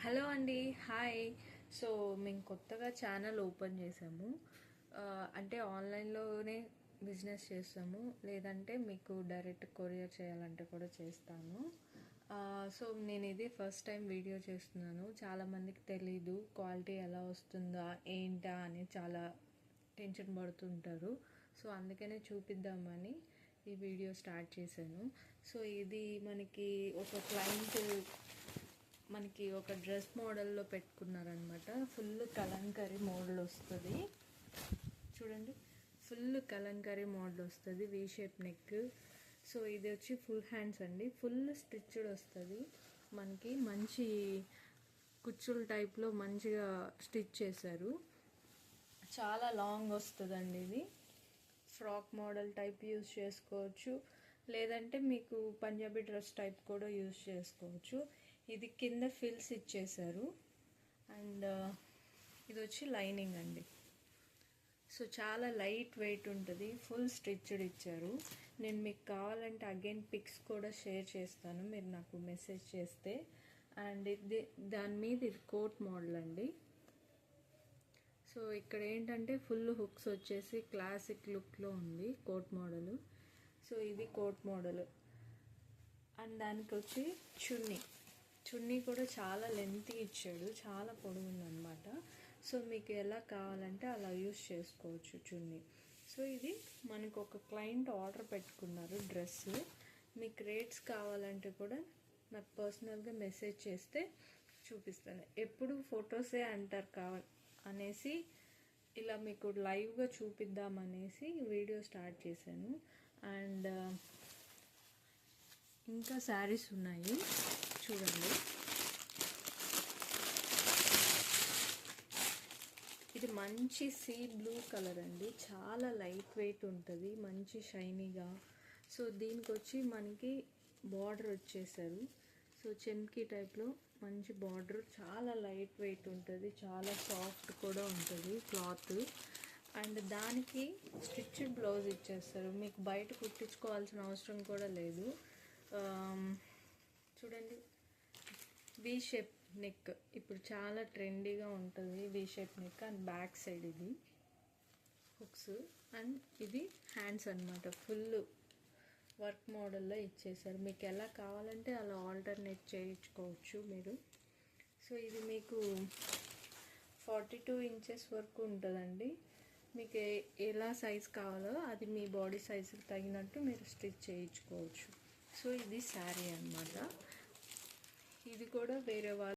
Hello అండి, hi. So మేము కొత్తగా ఛానల్ ఓపెన్ చేసాము. అంటే ఆన్లైన్లోనే బిజినెస్ చేస్తాము, లేదంటే మీకు డైరెక్ట్ కొరియర్ చేయాలంటే కూడా చేస్తాను. సో నేను ఇది ఫస్ట్ టైం వీడియో చేస్తున్నాను. చాలామందికి తెలీదు క్వాలిటీ ఎలా వస్తుందా ఏంటా అని చాలా టెన్షన్ పడుతుంటారు. సో అందుకనే చూపిద్దామని ఈ వీడియో స్టార్ట్ చేశాను. సో ఇది మనకి ఒక డ్రెస్ మోడల్లో పెట్టుకున్నారనమాట. ఫుల్ కలంకరీ మోడల్ వస్తుంది చూడండి. ఫుల్ కలంకరీ మోడల్ వస్తుంది, వీ షేప్ నెక్. సో ఇది వచ్చి ఫుల్ హ్యాండ్స్ అండి, ఫుల్ స్టిచ్డ్ వస్తుంది. మనకి మంచి కుచ్చుల టైప్లో మంచిగా స్టిచ్ చేశారు. చాలా లాంగ్ వస్తుందండి. ఇది ఫ్రాక్ మోడల్ టైప్ యూజ్ చేసుకోవచ్చు, లేదంటే మీకు పంజాబీ డ్రెస్ టైప్ కూడా యూజ్ చేసుకోవచ్చు. ఇది కింద ఫిల్స్ ఇచ్చేసారు. అండ్ ఇది వచ్చి లైనింగ్ అండి. సో చాలా లైట్ వెయిట్ ఉంటుంది, ఫుల్ స్టిచ్డ్ ఇచ్చారు. నేను మీకు కావాలంటే అగైన్ పిక్స్ కూడా షేర్ చేస్తాను, మీరు నాకు మెసేజ్ చేస్తే. అండ్ దాని మీద ఇది కోట్ మోడల్ అండి. సో ఇక్కడ ఏంటంటే ఫుల్ హుక్స్ వచ్చేసి క్లాసిక్ లుక్లో ఉంది కోట్ మోడల్. సో ఇది కోట్ మోడల్. అండ్ దానికి వచ్చి చున్నీ కూడా చాలా లెంతీ ఇచ్చాడు, చాలా పొడవుందనమాట. సో మీకు ఎలా కావాలంటే అలా యూస్ చేసుకోవచ్చు చున్నీ. సో ఇది మనకు ఒక క్లయింట్ ఆర్డర్ పెట్టుకున్నారు డ్రెస్. మీకు రేట్స్ కావాలంటే కూడా నాకు పర్సనల్గా మెసేజ్ చేస్తే చూపిస్తాను. ఎప్పుడు ఫొటోసే అంటారు అనేసి ఇలా మీకు లైవ్గా చూపిద్దామనేసి వీడియో స్టార్ట్ చేశాను. అండ్ ఇంకా శారీస్ ఉన్నాయి చూడండి. ఇది మంచి సీ బ్లూ కలర్ అండి, చాలా లైట్ వెయిట్ ఉంటుంది, మంచి షైనీగా. సో దీనికి వచ్చి మనకి బార్డర్ వచ్చేసారు. సో చెమ్కీ టైప్లో మంచి బార్డర్, చాలా లైట్ వెయిట్ ఉంటుంది, చాలా సాఫ్ట్ కూడా ఉంటుంది క్లాత్. అండ్ దానికి స్టిచ్డ్ బ్లౌజ్ ఇచ్చేస్తారు, మీకు బయట కుట్టించుకోవాల్సిన అవసరం కూడా లేదు. చూడండి, వీ షేప్ నెక్ ఇప్పుడు చాలా ట్రెండీగా ఉంటుంది, V shape neck. And back side ఇది హుక్స్. అండ్ ఇది హ్యాండ్స్ అనమాట, ఫుల్ వర్క్ మోడల్లో ఇచ్చేసారు. మీకు ఎలా కావాలంటే అలా ఆల్టర్నేట్ చేయించుకోవచ్చు మీరు. సో ఇది మీకు 42 ఇంచెస్ వరకు ఉంటుందండి. మీకు ఎలా సైజ్ కావాలో అది మీ బాడీ సైజుకి తగినట్టు మీరు స్టిచ్ చేయించుకోవచ్చు. సో ఇది శారీ అన్నమాట. ఇది కూడా వేరే వాళ్ళు